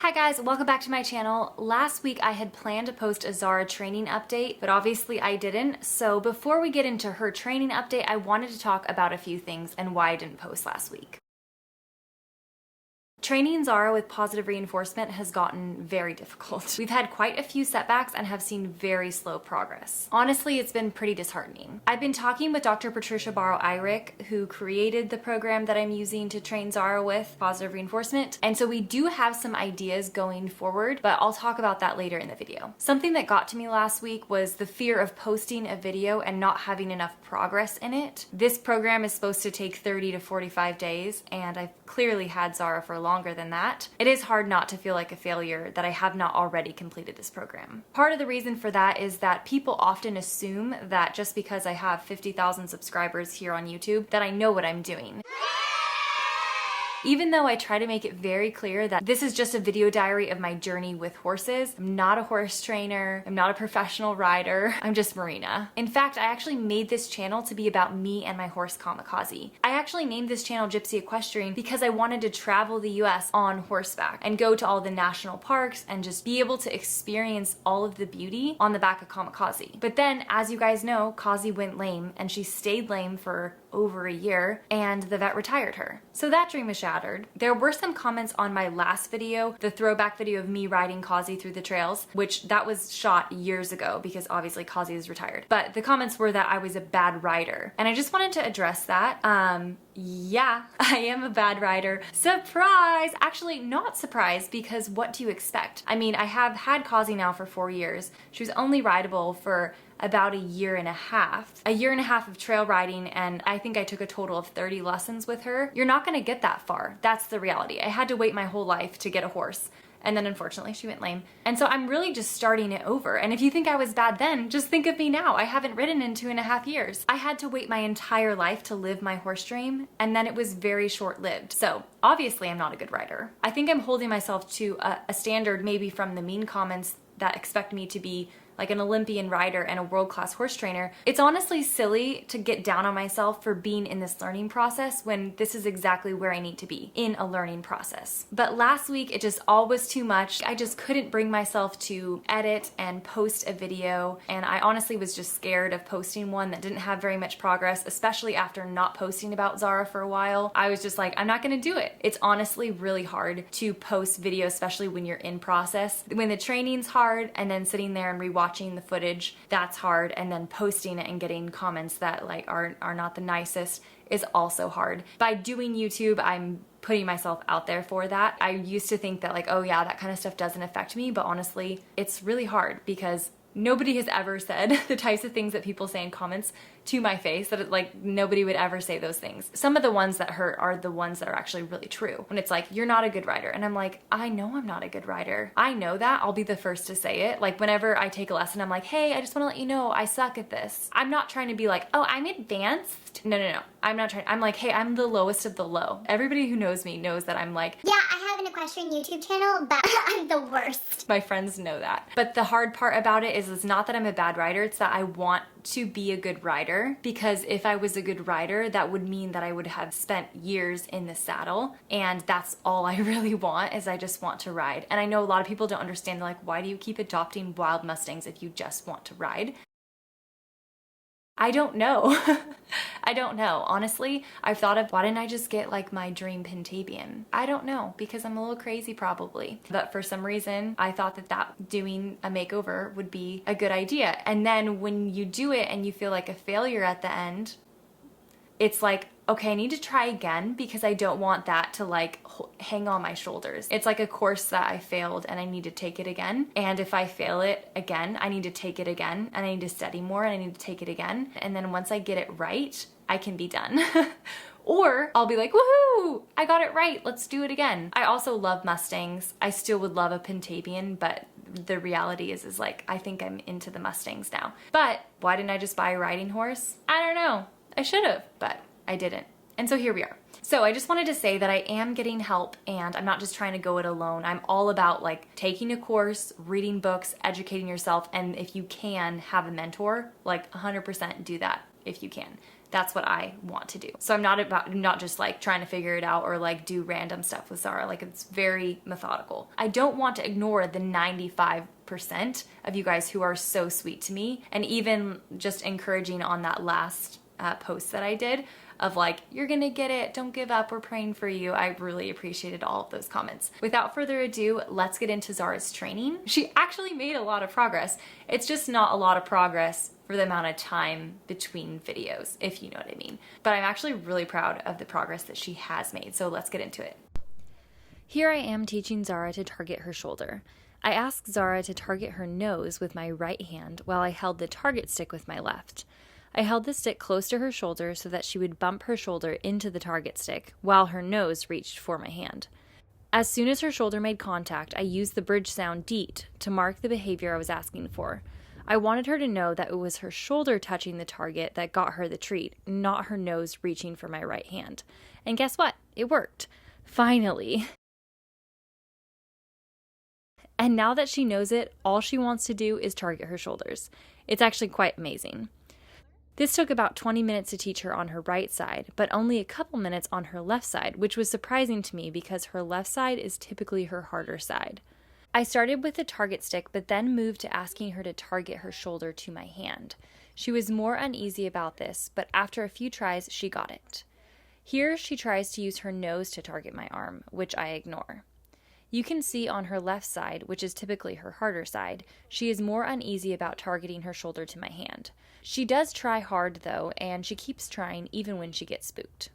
Hi guys, welcome back to my channel. Last week I had planned to post a Zara training update, but obviously I didn't. So before we get into her training update, I wanted to talk about a few things and why I didn't post last week. Training Zara with positive reinforcement has gotten very difficult. We've had quite a few setbacks and have seen very slow progress. Honestly, it's been pretty disheartening. I've been talking with Dr. Patricia Barrow-Eirick, who created the program that I'm using to train Zara with positive reinforcement, and so we do have some ideas going forward, but I'll talk about that later in the video. Something that got to me last week was the fear of posting a video and not having enough progress in it. This program is supposed to take 30 to 45 days, and I've clearly had Zara for longer than that. It is hard not to feel like a failure that I have not already completed this program. Part of the reason for that is that people often assume that just because I have 50,000 subscribers here on YouTube that I know what I'm doing. Even though I try to make it very clear that this is just a video diary of my journey with horses, I'm not a horse trainer, I'm not a professional rider, I'm just Marina. In fact, I actually made this channel to be about me and my horse Kamikaze. I actually named this channel Gypsy Equestrian because I wanted to travel the US on horseback and go to all the national parks and just be able to experience all of the beauty on the back of Kamikaze. But then, as you guys know, Kazi went lame and she stayed lame for over a year and the vet retired her. So that dream was shattered. There were some comments on my last video, the throwback video of me riding Kazi through the trails, which that was shot years ago because obviously Kazi is retired. But the comments were that I was a bad rider. And I just wanted to address that. Yeah, I am a bad rider. Surprise! Actually, not surprised, because what do you expect? I mean, I have had Kazi now for 4 years. She was only rideable for about a year and a half. A year and a half of trail riding, and I think I took a total of 30 lessons with her. You're not gonna get that far. That's the reality. I had to wait my whole life to get a horse. And then unfortunately she went lame. And so I'm really just starting it over. And if you think I was bad then, just think of me now. I haven't ridden in 2.5 years. I had to wait my entire life to live my horse dream, and then it was very short-lived. So obviously I'm not a good rider. I think I'm holding myself to a standard maybe from the mean comments that expect me to be like an Olympian rider and a world-class horse trainer. It's honestly silly to get down on myself for being in this learning process when this is exactly where I need to be, in a learning process. But last week, it just all was too much. I just couldn't bring myself to edit and post a video, and I honestly was just scared of posting one that didn't have very much progress, especially after not posting about Zara for a while. I was just like, I'm not gonna do it. It's honestly really hard to post video, especially when you're in process. When the training's hard, and then sitting there and rewatching the footage, that's hard, and then posting it and getting comments that like are not the nicest is also hard. By doing YouTube, I'm putting myself out there for that. I used to think that like, oh yeah, that kind of stuff doesn't affect me, but honestly, it's really hard because nobody has ever said the types of things that people say in comments to my face, that like nobody would ever say those things. Some of the ones that hurt are the ones that are actually really true. When it's like, you're not a good rider. And I'm like, I know I'm not a good rider. I know that. I'll be the first to say it. Like whenever I take a lesson, I'm like, hey, I just want to let you know I suck at this. I'm not trying to be like, oh, I'm advanced. No. I'm not trying. I'm like, hey, I'm the lowest of the low. Everybody who knows me knows that I'm like, yeah, I have an equestrian YouTube channel, but I'm the worst. My friends know that. But the hard part about it is it's not that I'm a bad rider, it's that I want to be a good rider, because if I was a good rider, that would mean that I would have spent years in the saddle, and that's all I really want, is I just want to ride. And I know a lot of people don't understand, like, why do you keep adopting wild Mustangs if you just want to ride? I don't know. I don't know. Honestly, I've thought of, why didn't I just get like my dream Pentabian? I don't know, because I'm a little crazy probably. But for some reason, I thought that doing a makeover would be a good idea. And then when you do it and you feel like a failure at the end, it's like, okay, I need to try again, because I don't want that to like hang on my shoulders. It's like a course that I failed and I need to take it again. And if I fail it again, I need to take it again, and I need to study more, and I need to take it again. And then once I get it right, I can be done. Or I'll be like, woohoo, I got it right, let's do it again. I also love Mustangs. I still would love a Pentabian, but the reality is like, I think I'm into the Mustangs now. But why didn't I just buy a riding horse? I don't know. I should have, but I didn't. And so here we are. So I just wanted to say that I am getting help, and I'm not just trying to go it alone. I'm all about like taking a course, reading books, educating yourself, and if you can have a mentor, like 100% do that if you can. That's what I want to do. So I'm not just like trying to figure it out or like do random stuff with Zara. Like, it's very methodical. I don't want to ignore the 95% of you guys who are so sweet to me, and even just encouraging on that last post that I did of like, you're gonna get it, don't give up, we're praying for you. I really appreciated all of those comments. Without further ado, let's get into Zara's training. She actually made a lot of progress. It's just not a lot of progress for the amount of time between videos, if you know what I mean. But I'm actually really proud of the progress that she has made, so let's get into it. Here I am teaching Zara to target her shoulder. I asked Zara to target her nose with my right hand while I held the target stick with my left. I held the stick close to her shoulder so that she would bump her shoulder into the target stick while her nose reached for my hand. As soon as her shoulder made contact, I used the bridge sound DEET to mark the behavior I was asking for. I wanted her to know that it was her shoulder touching the target that got her the treat, not her nose reaching for my right hand. And guess what? It worked. Finally. And now that she knows it, all she wants to do is target her shoulders. It's actually quite amazing. This took about 20 minutes to teach her on her right side, but only a couple minutes on her left side, which was surprising to me because her left side is typically her harder side. I started with the target stick, but then moved to asking her to target her shoulder to my hand. She was more uneasy about this, but after a few tries, she got it. Here, she tries to use her nose to target my arm, which I ignore. You can see on her left side, which is typically her harder side, she is more uneasy about targeting her shoulder to my hand. She does try hard though, and she keeps trying even when she gets spooked.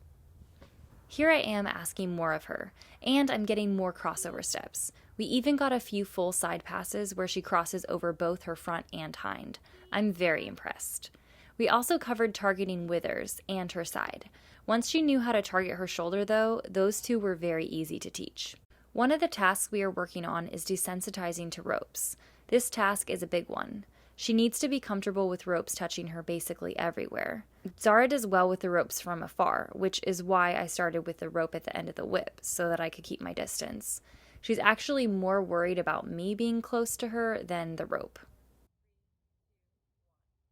Here I am asking more of her, and I'm getting more crossover steps. We even got a few full side passes where she crosses over both her front and hind. I'm very impressed. We also covered targeting withers and her side. Once she knew how to target her shoulder though, those two were very easy to teach. One of the tasks we are working on is desensitizing to ropes. This task is a big one. She needs to be comfortable with ropes touching her basically everywhere. Zara does well with the ropes from afar, which is why I started with the rope at the end of the whip, so that I could keep my distance. She's actually more worried about me being close to her than the rope.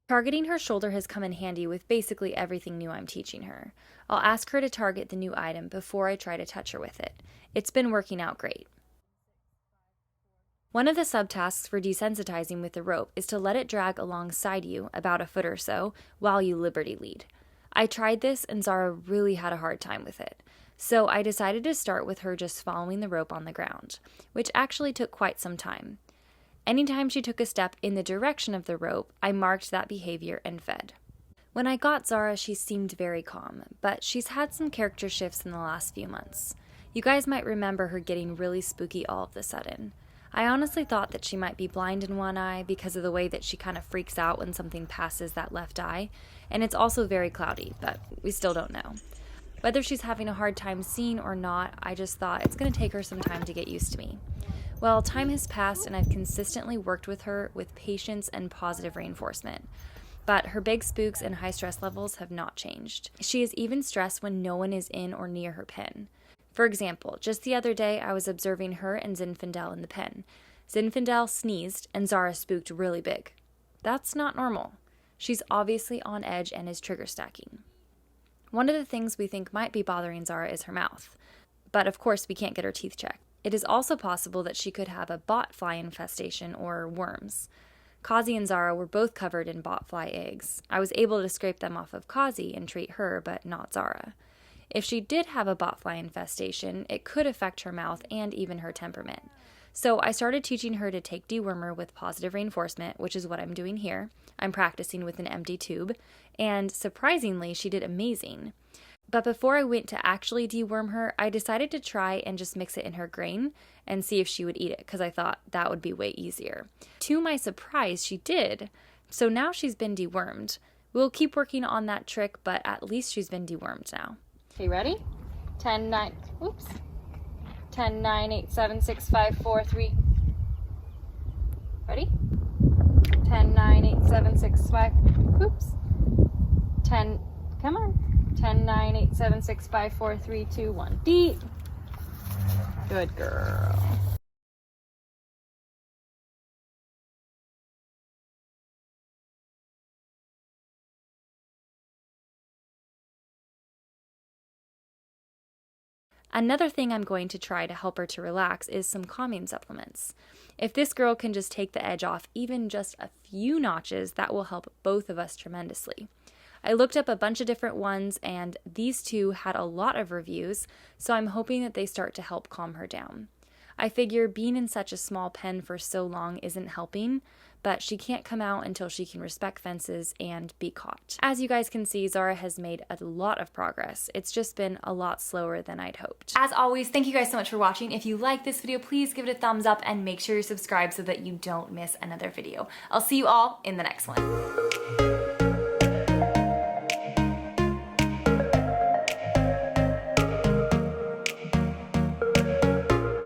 Targeting her shoulder has come in handy with basically everything new I'm teaching her. I'll ask her to target the new item before I try to touch her with it. It's been working out great. One of the subtasks for desensitizing with the rope is to let it drag alongside you, about a foot or so, while you liberty lead. I tried this and Zara really had a hard time with it. So I decided to start with her just following the rope on the ground, which actually took quite some time. Anytime she took a step in the direction of the rope, I marked that behavior and fed. When I got Zara, she seemed very calm, but she's had some character shifts in the last few months. You guys might remember her getting really spooky all of a sudden. I honestly thought that she might be blind in one eye because of the way that she kind of freaks out when something passes that left eye, and it's also very cloudy, but we still don't know. Whether she's having a hard time seeing or not, I just thought it's going to take her some time to get used to me. Well, time has passed and I've consistently worked with her with patience and positive reinforcement. But her big spooks and high stress levels have not changed. She is even stressed when no one is in or near her pen. For example, just the other day I was observing her and Zinfandel in the pen. Zinfandel sneezed and Zara spooked really big. That's not normal. She's obviously on edge and is trigger stacking. One of the things we think might be bothering Zara is her mouth. But of course we can't get her teeth checked. It is also possible that she could have a botfly infestation or worms. Kazi and Zara were both covered in botfly eggs. I was able to scrape them off of Kazi and treat her, but not Zara. If she did have a botfly infestation, it could affect her mouth and even her temperament. So I started teaching her to take dewormer with positive reinforcement, which is what I'm doing here. I'm practicing with an empty tube, and surprisingly, she did amazing. But before I went to actually deworm her, I decided to try and just mix it in her grain and see if she would eat it, because I thought that would be way easier. To my surprise, she did. So now she's been dewormed. We'll keep working on that trick, but at least she's been dewormed now. Okay, ready? 10, 9, oops. 10, 9, 8, 7, 6, 5, 4, 3. Ready? 10, 9, 8, 7, 6, 5, oops. 10, come on. 10, 9, 8, 7, 6, 5, 4, 3, 2, 1. Deep. Good girl. Another thing I'm going to try to help her to relax is some calming supplements. If this girl can just take the edge off even just a few notches, that will help both of us tremendously. I looked up a bunch of different ones, and these two had a lot of reviews, so I'm hoping that they start to help calm her down. I figure being in such a small pen for so long isn't helping, but she can't come out until she can respect fences and be caught. As you guys can see, Zara has made a lot of progress. It's just been a lot slower than I'd hoped. As always, thank you guys so much for watching. If you like this video, please give it a thumbs up and make sure you're subscribed so that you don't miss another video. I'll see you all in the next one.